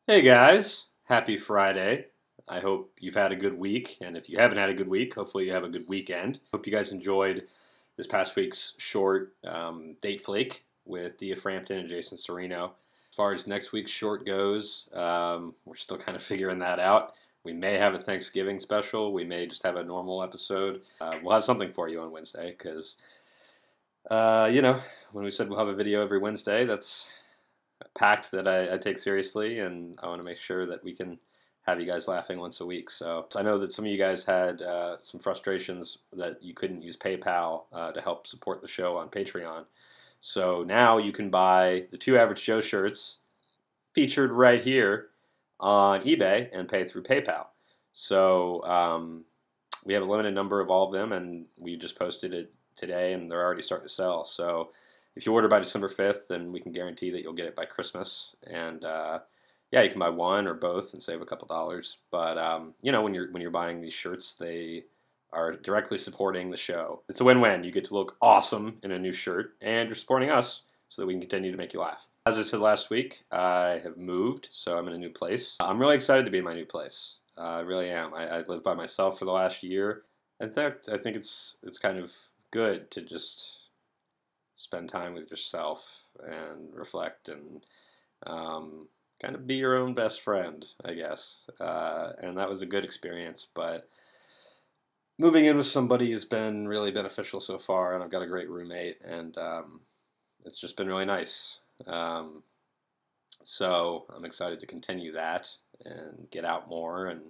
Hey guys, happy Friday. I hope you've had a good week, and if you haven't had a good week, hopefully you have a good weekend. Hope you guys enjoyed this past week's short date flake with Dia Frampton and Jason Sereno. As far as next week's short goes, we're still kind of figuring that out. We may have a Thanksgiving special. We may just have a normal episode. We'll have something for you on Wednesday because, when we said we'll have a video every Wednesday, that's pact that I take seriously, and I want to make sure that we can have you guys laughing once a week. So I know that some of you guys had some frustrations that you couldn't use PayPal to help support the show on Patreon. So now you can buy the two Average Joe shirts featured right here on eBay and pay through PayPal. So we have a limited number of all of them, and we just posted it today, and they're already starting to sell. So if you order by December 5th, then we can guarantee that you'll get it by Christmas. And yeah, you can buy one or both and save a couple dollars. But when you're buying these shirts, they are directly supporting the show. It's a win-win. You get to look awesome in a new shirt, and you're supporting us so that we can continue to make you laugh. As I said last week, I have moved, so I'm in a new place. I'm really excited to be in my new place. I really am. I lived by myself for the last year. In fact, I think it's kind of good to just spend time with yourself and reflect and kind of be your own best friend, I guess. And that was a good experience, but moving in with somebody has been really beneficial so far, and I've got a great roommate, and it's just been really nice. So I'm excited to continue that and get out more and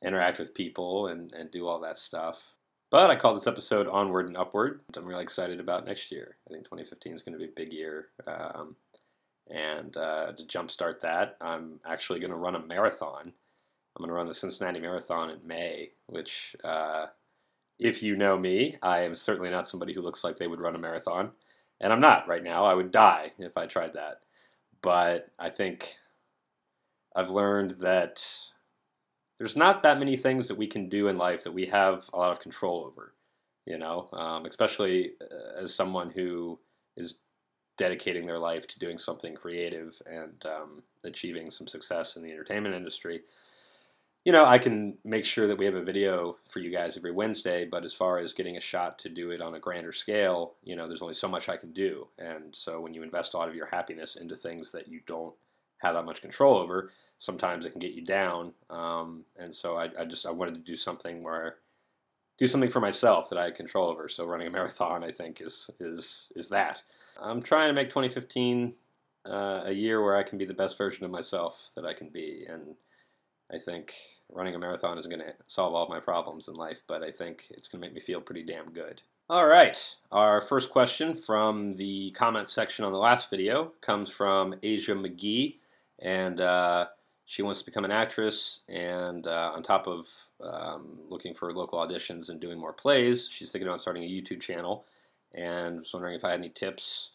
interact with people and do all that stuff. But I call this episode Onward and Upward. I'm really excited about next year. I think 2015 is going to be a big year. And to jumpstart that, I'm actually going to run a marathon. I'm going to run the Cincinnati Marathon in May, which, if you know me, I am certainly not somebody who looks like they would run a marathon. And I'm not right now. I would die if I tried that. But I think I've learned that there's not that many things that we can do in life that we have a lot of control over, especially as someone who is dedicating their life to doing something creative and achieving some success in the entertainment industry. I can make sure that we have a video for you guys every Wednesday, but as far as getting a shot to do it on a grander scale, there's only so much I can do. And so when you invest a lot of your happiness into things that you don't have that much control over, sometimes it can get you down. And so I wanted to do something for myself that I had control over. So running a marathon, I think, is that. I'm trying to make 2015 a year where I can be the best version of myself that I can be. And I think running a marathon isn't going to solve all of my problems in life, but I think it's going to make me feel pretty damn good. All right, our first question from the comment section on the last video comes from Asia McGee, and she wants to become an actress, and on top of looking for local auditions and doing more plays, she's thinking about starting a YouTube channel, and was wondering if I had any tips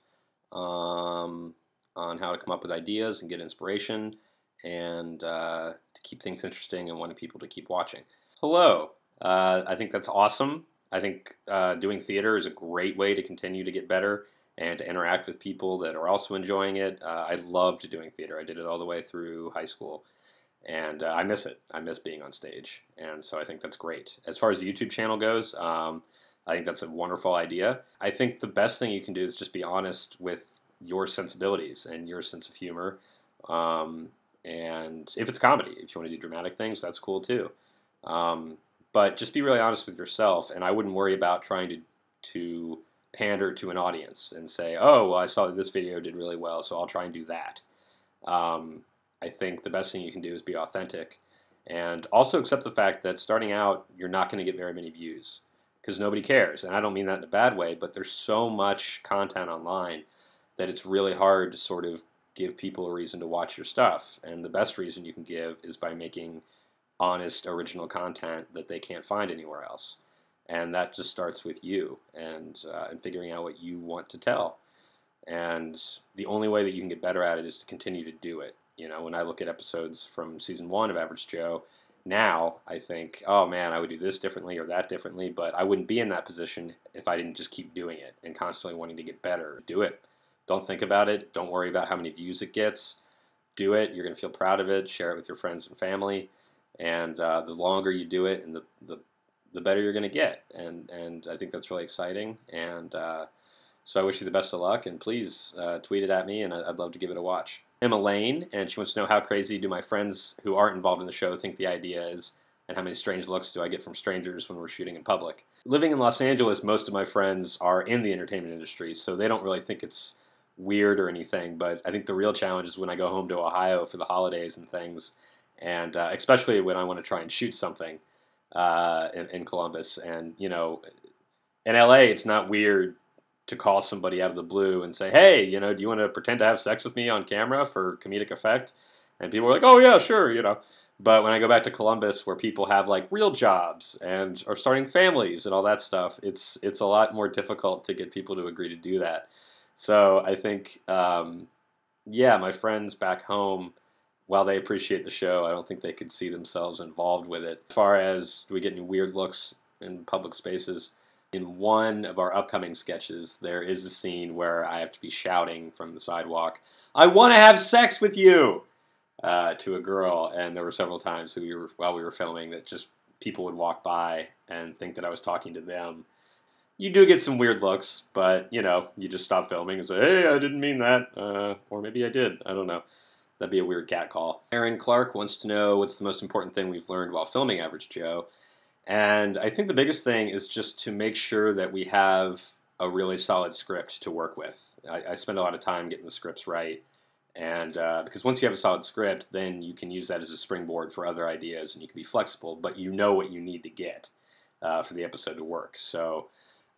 on how to come up with ideas and get inspiration, and to keep things interesting and wanting people to keep watching. Hello. I think that's awesome. I think doing theater is a great way to continue to get better and to interact with people that are also enjoying it. I loved doing theater. I did it all the way through high school, and I miss it. I miss being on stage, and so I think that's great. As far as the YouTube channel goes, I think that's a wonderful idea. I think the best thing you can do is just be honest with your sensibilities and your sense of humor. And if it's comedy, if you want to do dramatic things, that's cool too. But just be really honest with yourself, and I wouldn't worry about trying to pander to an audience and say, oh, well, I saw that this video did really well, so I'll try and do that. I think the best thing you can do is be authentic, and also accept the fact that starting out, you're not going to get very many views, because nobody cares. And I don't mean that in a bad way, but there's so much content online that it's really hard to sort of give people a reason to watch your stuff. And the best reason you can give is by making honest, original content that they can't find anywhere else. And that just starts with you and figuring out what you want to tell. And the only way that you can get better at it is to continue to do it. When I look at episodes from season 1 of Average Joe, now I think, oh man, I would do this differently or that differently, but I wouldn't be in that position if I didn't just keep doing it and constantly wanting to get better. Do it. Don't think about it. Don't worry about how many views it gets. do it, you're going to feel proud of it, share it with your friends and family, and the longer you do it, and the better you're going to get. And I think that's really exciting. And so I wish you the best of luck, and please tweet it at me, and I'd love to give it a watch. Emma Lane, and she wants to know how crazy do my friends who aren't involved in the show think the idea is, and how many strange looks do I get from strangers when we're shooting in public. Living in Los Angeles, most of my friends are in the entertainment industry, so they don't really think it's weird or anything, but I think the real challenge is when I go home to Ohio for the holidays and things, and especially when I want to try and shoot something in Columbus. And, you know, in LA, it's not weird to call somebody out of the blue and say, hey, you know, do you want to pretend to have sex with me on camera for comedic effect? And people are like, oh, yeah, sure, you know. But when I go back to Columbus, where people have like real jobs and are starting families and all that stuff, it's a lot more difficult to get people to agree to do that. So I think, yeah, my friends back home, while they appreciate the show, I don't think they could see themselves involved with it. As far as do we get any weird looks in public spaces, in one of our upcoming sketches, there is a scene where I have to be shouting from the sidewalk, I want to have sex with you! To a girl, and there were several times while we were filming that just people would walk by and think that I was talking to them. You do get some weird looks, but, you know, you just stop filming and say, hey, I didn't mean that, or maybe I did, I don't know. That'd be a weird cat call. Aaron Clark wants to know what's the most important thing we've learned while filming Average Joe, and I think the biggest thing is just to make sure that we have a really solid script to work with. I spend a lot of time getting the scripts right. And because once you have a solid script, then you can use that as a springboard for other ideas, and you can be flexible, but you know what you need to get for the episode to work. So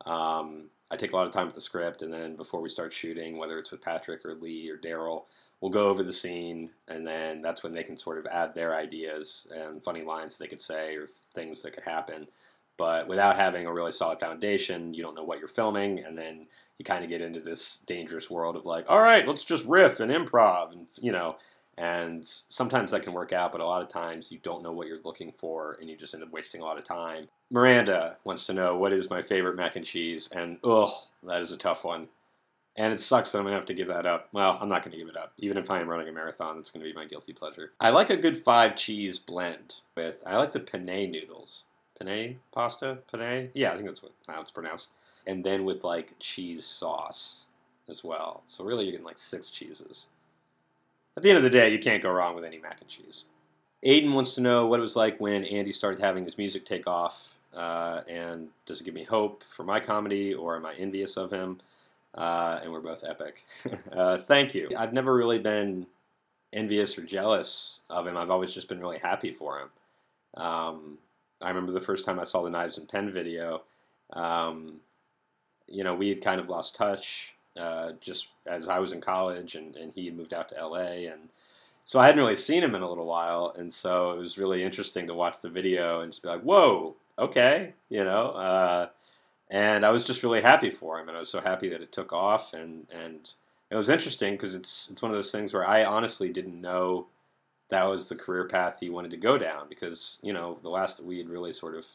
I take a lot of time with the script, and then before we start shooting, whether it's with Patrick or Lee or Daryl, we'll go over the scene, and then that's when they can sort of add their ideas and funny lines they could say or things that could happen. But without having a really solid foundation, you don't know what you're filming, and then you kind of get into this dangerous world of like, all right, let's just riff and improv, and you know, and sometimes that can work out, but a lot of times you don't know what you're looking for, and you just end up wasting a lot of time. Miranda wants to know what is my favorite mac and cheese, and ugh, that is a tough one. And it sucks that I'm going to have to give that up. Well, I'm not going to give it up. Even if I am running a marathon, it's going to be my guilty pleasure. I like a good 5-cheese blend I like the penne noodles. Penne pasta? Penne? Yeah, I think that's how it's pronounced. And then with like cheese sauce as well. So really you're getting like 6 cheeses. At the end of the day, you can't go wrong with any mac and cheese. Aiden wants to know what it was like when Andy started having his music take off. And does it give me hope for my comedy, or am I envious of him? And we're both epic. Thank you. I've never really been envious or jealous of him. I've always just been really happy for him. I remember the first time I saw the Knives and Pen video, you know, we had kind of lost touch just as I was in college, and he had moved out to LA, and so I hadn't really seen him in a little while, and so it was really interesting to watch the video and just be like, whoa, okay, you know, and I was just really happy for him, and I was so happy that it took off, and it was interesting because it's one of those things where I honestly didn't know that was the career path he wanted to go down, because, you know, the last that we had really sort of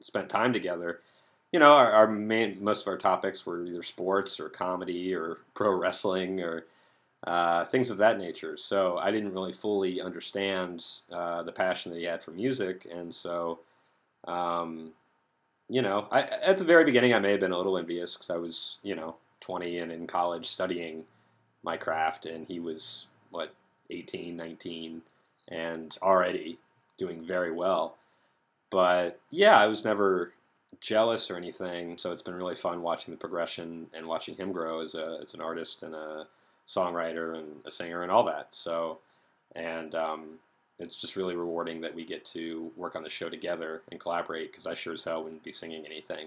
spent time together, you know, most of our topics were either sports or comedy or pro wrestling or things of that nature. So I didn't really fully understand the passion that he had for music, and so, you know, at the very beginning I may have been a little envious because I was, you know, 20 and in college studying my craft, and he was, 18, 19, and already doing very well. But yeah, I was never jealous or anything, so it's been really fun watching the progression and watching him grow as an artist and a songwriter and a singer and all that. So, and it's just really rewarding that we get to work on the show together and collaborate, because I sure as hell wouldn't be singing anything.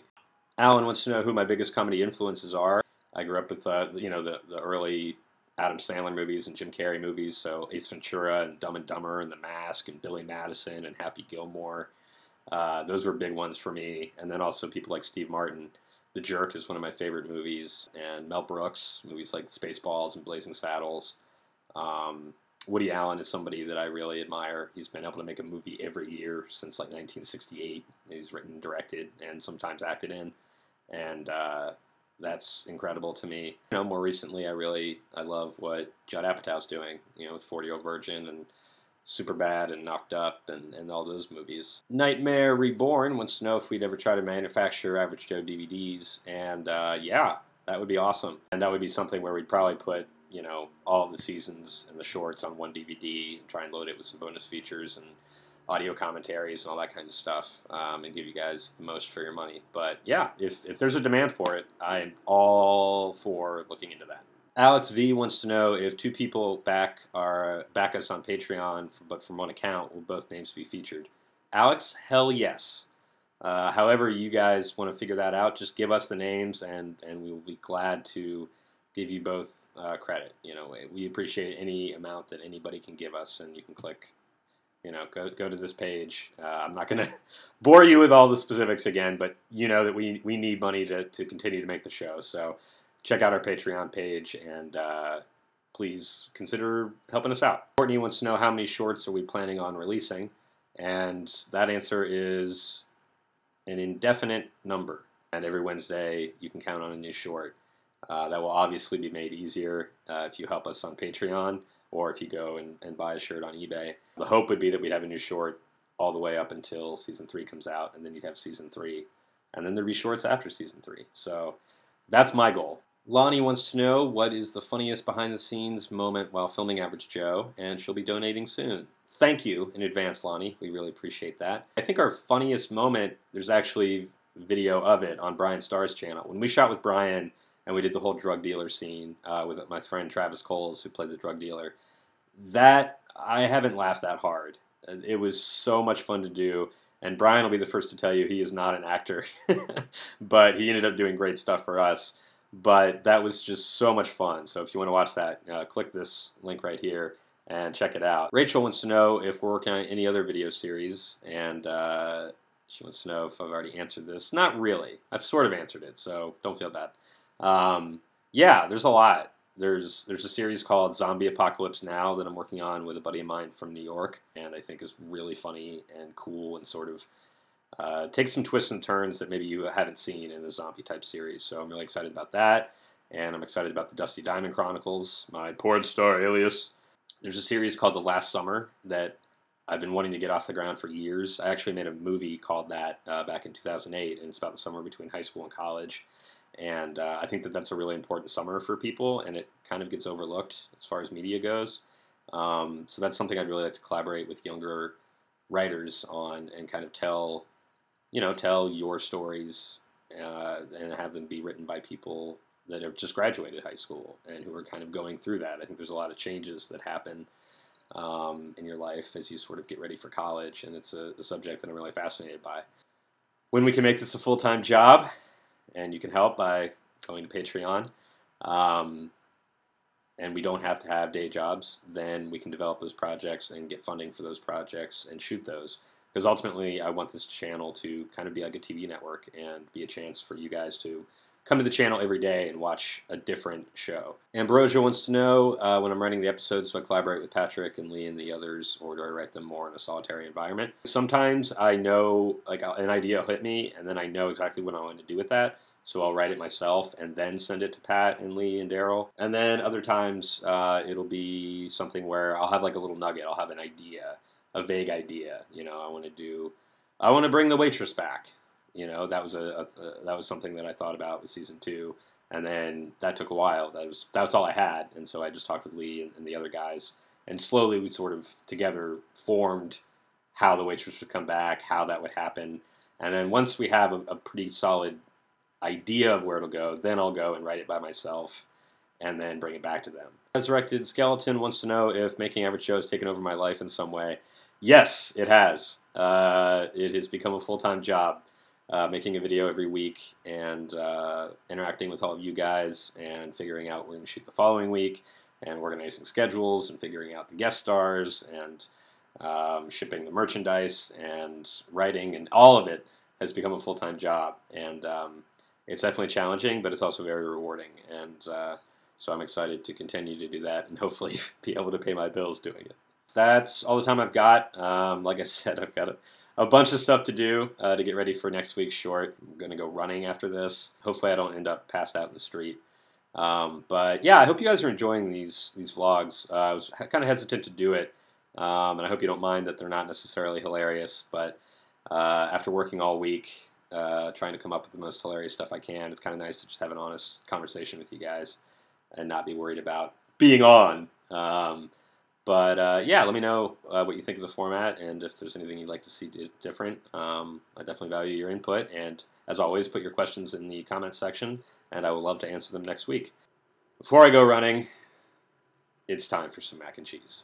Alan wants to know who my biggest comedy influences are. I grew up with you know, the early Adam Sandler movies and Jim Carrey movies, so Ace Ventura and Dumb and Dumber and The Mask and Billy Madison and Happy Gilmore. Those were big ones for me. And then also people like Steve Martin. The Jerk is one of my favorite movies. And Mel Brooks, movies like Spaceballs and Blazing Saddles. Woody Allen is somebody that I really admire. He's been able to make a movie every year since like 1968. He's written, directed, and sometimes acted in. And that's incredible to me. More recently, I love what Judd Apatow's doing, with 40-Year-Old Virgin and Superbad and Knocked Up and all those movies. Nightmare Reborn wants to know if we'd ever try to manufacture Average Joe DVDs, and yeah, that would be awesome. And that would be something where we'd probably put, all of the seasons and the shorts on one DVD and try and load it with some bonus features and audio commentaries and all that kind of stuff, and give you guys the most for your money. But yeah, if there's a demand for it, I'm all for looking into that. Alex V wants to know if two people back us on Patreon, but from one account, will both names be featured? Alex, hell yes. However you guys want to figure that out, just give us the names, and we will be glad to give you both credit. We appreciate any amount that anybody can give us, and you can click. Go to this page. I'm not going to bore you with all the specifics again, but you know that we need money to continue to make the show. So check out our Patreon page, and please consider helping us out. Courtney wants to know how many shorts are we planning on releasing, and that answer is an indefinite number. And every Wednesday you can count on a new short. That will obviously be made easier if you help us on Patreon, or if you go and buy a shirt on eBay. The hope would be that we'd have a new short all the way up until Season 3 comes out, and then you'd have Season 3, and then there'd be shorts after Season 3. So that's my goal. Lonnie wants to know what is the funniest behind-the-scenes moment while filming Average Joe, and she'll be donating soon. Thank you in advance, Lonnie. We really appreciate that. I think our funniest moment, there's actually video of it on Brian Starr's channel. When we shot with Brian, and we did the whole drug dealer scene with my friend Travis Coles, who played the drug dealer. That, I haven't laughed that hard. It was so much fun to do, and Brian will be the first to tell you he is not an actor, but he ended up doing great stuff for us. But that was just so much fun. So if you want to watch that, click this link right here and check it out. Rachel wants to know if we're working on any other video series, and she wants to know if I've already answered this. Not really. I've sort of answered it, so don't feel bad. Yeah, there's a lot. There's a series called Zombie Apocalypse Now that I'm working on with a buddy of mine from New York, and I think is really funny and cool and sort of takes some twists and turns that maybe you haven't seen in a zombie type series. So I'm really excited about that, and I'm excited about the Dusty Diamond Chronicles, my porn star alias. There's a series called The Last Summer that I've been wanting to get off the ground for years. I actually made a movie called that back in 2008, and it's about the summer between high school and college. And I think that that's a really important summer for people, and it kind of gets overlooked as far as media goes. So that's something I'd really like to collaborate with younger writers on, and kind of tell your stories and have them be written by people that have just graduated high school and who are kind of going through that. I think there's a lot of changes that happen in your life as you sort of get ready for college, and it's a subject that I'm really fascinated by. When we can make this a full-time job, and you can help by going to Patreon, and we don't have to have day jobs, then we can develop those projects and get funding for those projects and shoot those. Because ultimately, I want this channel to kind of be like a TV network and be a chance for you guys to come to the channel every day and watch a different show. Ambrosia wants to know when I'm writing the episodes, do I collaborate with Patrick and Lee and the others, or do I write them more in a solitary environment? Sometimes I know, like, an idea will hit me, and then I know exactly what I want to do with that. So I'll write it myself and then send it to Pat and Lee and Daryl. And then other times it'll be something where I'll have like a little nugget. I'll have an idea, a vague idea. I want to bring the waitress back. That was something that I thought about with season 2, and then that took a while. That's all I had, and so I just talked with Lee and the other guys, and slowly we sort of together formed how the waitress would come back, how that would happen, and then once we have a pretty solid idea of where it'll go, then I'll go and write it by myself, and then bring it back to them. Resurrected Skeleton wants to know if making Average Joe has taken over my life in some way. Yes, it has. It has become a full-time job. Making a video every week and interacting with all of you guys and figuring out what we're going to shoot the following week and organizing schedules and figuring out the guest stars and shipping the merchandise and writing, and all of it has become a full-time job. And it's definitely challenging, but it's also very rewarding. And so I'm excited to continue to do that and hopefully be able to pay my bills doing it. that's all the time I've got. Like I said, I've got a bunch of stuff to do to get ready for next week's short. I'm going to go running after this. Hopefully I don't end up passed out in the street. But yeah, I hope you guys are enjoying these vlogs. I was kind of hesitant to do it, and I hope you don't mind that they're not necessarily hilarious. But after working all week trying to come up with the most hilarious stuff I can, it's kind of nice to just have an honest conversation with you guys and not be worried about being on. But yeah, let me know what you think of the format and if there's anything you'd like to see different. I definitely value your input, and as always, put your questions in the comments section, and I would love to answer them next week. Before I go running, it's time for some mac and cheese.